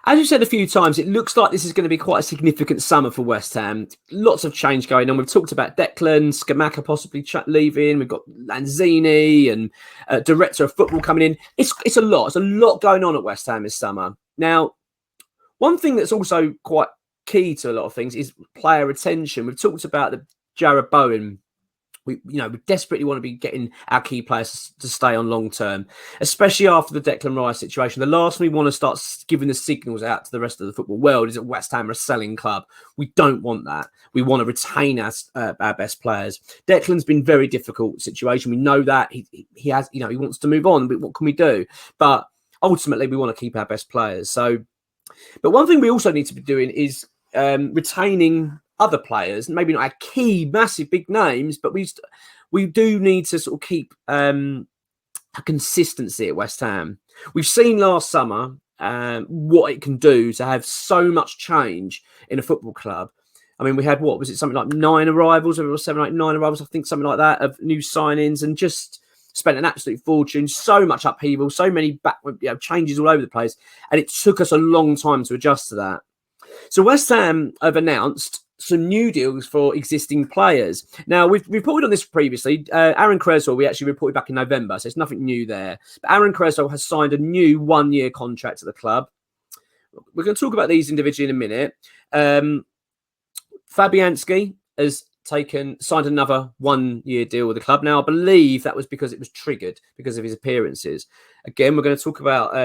As you said a few times, it looks like this is going to be quite a significant summer for West Ham. Lots of change going on. We've talked about Declan, Scamacca possibly leaving. We've got Lanzini and director of football coming in. It's a lot. It's a lot going on at West Ham this summer. Now, one thing that's also quite key to a lot of things is player retention. We've talked about the Jarrod Bowen. We desperately want to be getting our key players to stay on long term, especially after the Declan Rice situation. The last thing we want to start giving the signals out to the rest of the football world is that West Ham are a selling club. We don't want that. We want to retain our best players. Declan's been very difficult situation. We know that he has, he wants to move on. But what can we do? But ultimately, we want to keep our best players. But one thing we also need to be doing is retaining other players, maybe not our key, massive, big names, but we do need to sort of keep a consistency at West Ham. We've seen last summer what it can do to have so much change in a football club. I mean, we had, what was it, something like 9 arrivals, or 7, 8, 9 arrivals, I think, something like that, of new signings, and just spent an absolute fortune, so much upheaval, so many changes all over the place, and it took us a long time to adjust to that. So West Ham have announced some new deals for existing players. Now, we've reported on this previously. Aaron Cresswell, we actually reported back in November, so it's nothing new there. But Aaron Cresswell has signed a new 1-year contract at the club. We're going to talk about these individually in a minute. Fabianski has signed another 1-year deal with the club. Now, I believe that was because it was triggered because of his appearances. Again, we're going to talk about,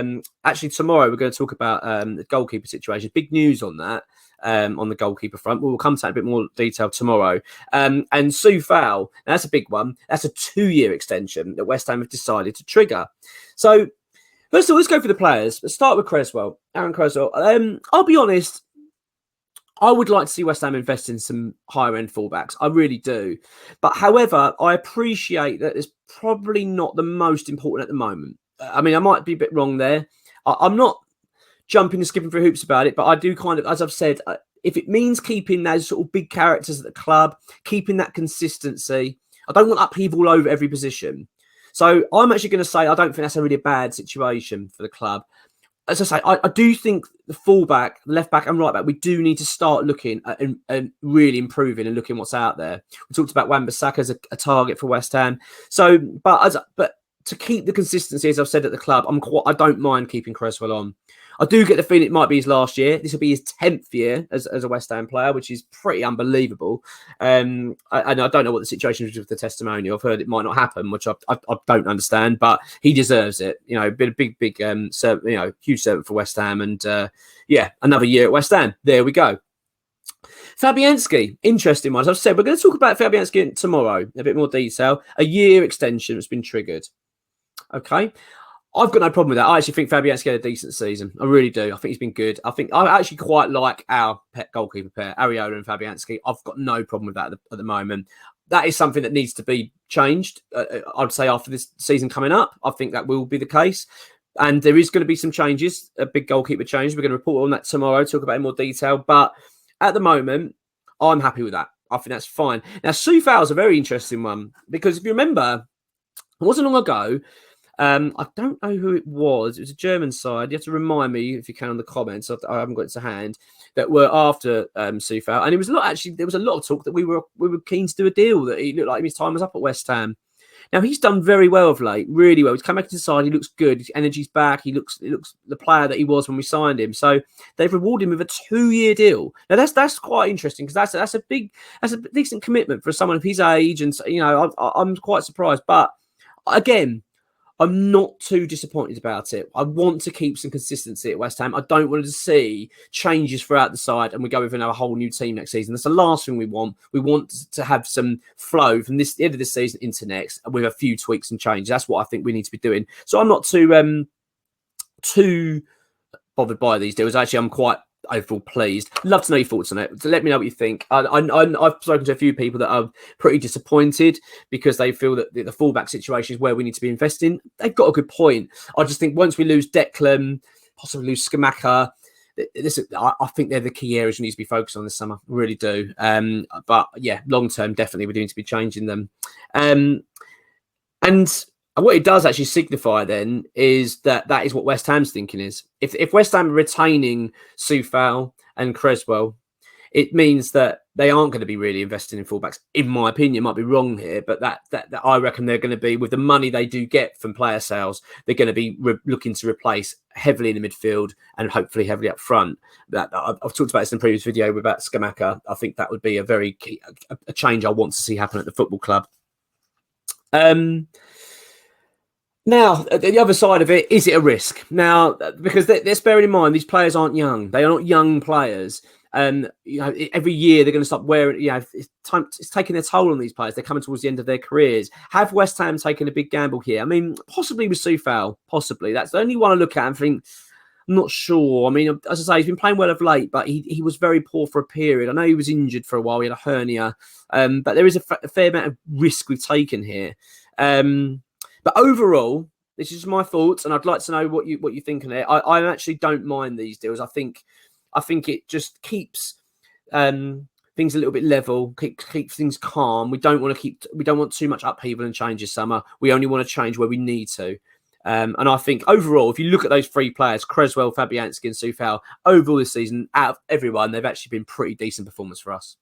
actually tomorrow, we're going to talk about the goalkeeper situation. Big news on that, on the goalkeeper front. We'll come to that in a bit more detail tomorrow. And Sue Fowl, that's a big one. That's a 2-year extension that West Ham have decided to trigger. So, first of all, let's go for the players. Let's start with Cresswell, Aaron Cresswell. I'll be honest, I would like to see West Ham invest in some higher-end fullbacks. I really do. But however, I appreciate that it's probably not the most important at the moment. I mean, I might be a bit wrong there. I'm not jumping and skipping through hoops about it, but I do kind of, as I've said, if it means keeping those sort of big characters at the club, keeping that consistency, I don't want upheaval all over every position. So I'm actually going to say I don't think that's a really bad situation for the club. As I say, I do think the fullback, left back and right back, we do need to start looking at and really improving and looking what's out there. We talked about Wan-Bissaka as a target for West Ham. So, but to keep the consistency, as I've said at the club, I don't mind keeping Cresswell on. I do get the feeling it might be his last year. This will be his 10th year as a West Ham player, which is pretty unbelievable. And I don't know what the situation is with the testimonial. I've heard it might not happen, which I don't understand, but he deserves it. Been a big, huge servant for West Ham. And another year at West Ham. There we go. Fabianski, interesting one. As I've said, we're going to talk about Fabianski tomorrow in a bit more detail. A year extension has been triggered. Okay. I've got no problem with that. I actually think Fabianski had a decent season. I really do. I think he's been good. I actually quite like our pet goalkeeper pair, Areola and Fabianski. I've got no problem with that at the moment. That is something that needs to be changed. I'd say after this season coming up, I think that will be the case. And there is going to be some changes, a big goalkeeper change. We're going to report on that tomorrow, talk about it in more detail. But at the moment, I'm happy with that. I think that's fine. Now, Sue Fowler's a very interesting one because if you remember, it wasn't long ago. I don't know who it was. It was a German side. You have to remind me if you can on the comments. I haven't got it to hand. That were after Sue Fowler, and it was a lot. Actually, there was a lot of talk that we were keen to do a deal. That he looked like his time was up at West Ham. Now he's done very well of late, really well. He's come back to the side. He looks good. His energy's back. He looks the player that he was when we signed him. So they've rewarded him with a 2-year deal. Now that's quite interesting because that's a decent commitment for someone of his age, and I'm quite surprised. But again, I'm not too disappointed about it. I want to keep some consistency at West Ham. I don't want to see changes throughout the side and we go with a whole new team next season. That's the last thing we want. We want to have some flow from the end of this season into next with a few tweaks and changes. That's what I think we need to be doing. So I'm not too bothered by these deals. Actually, I'm quite overall pleased. Love to know your thoughts on it. So let me know what you think. I've spoken to a few people that are pretty disappointed because they feel that the fullback situation is where we need to be investing. They've got a good point. I just think once we lose Declan, possibly lose Scamacca, I think they're the key areas we need to be focused on this summer. I really do. But yeah, long term, definitely we do need to be changing them. And And what it does actually signify then is that is what West Ham's thinking is. If West Ham are retaining Soufal and Creswell, it means that they aren't going to be really investing in fullbacks. In my opinion, might be wrong here, but that I reckon they're going to be, with the money they do get from player sales, they're going to be looking to replace heavily in the midfield and hopefully heavily up front. That I've talked about this in a previous video about Scamacca. I think that would be a very key, a change I want to see happen at the football club. Now, the other side of it, is it a risk? Now, because let's bear in mind, these players aren't young. They are not young players. Every year they're going to stop wearing, it's taking a toll on these players. They're coming towards the end of their careers. Have West Ham taken a big gamble here? I mean, possibly with Soufal, possibly. That's the only one I look at and think, I'm not sure. I mean, as I say, he's been playing well of late, but he was very poor for a period. I know he was injured for a while. He had a hernia. But there is a fair amount of risk we've taken here. But overall, this is my thoughts, and I'd like to know what you think of it. I actually don't mind these deals. I think it just keeps things a little bit level, keeps things calm. We don't want too much upheaval and change this summer. We only want to change where we need to. And I think overall, if you look at those three players, Creswell, Fabianski and Soufal, overall this season, out of everyone, they've actually been pretty decent performance for us.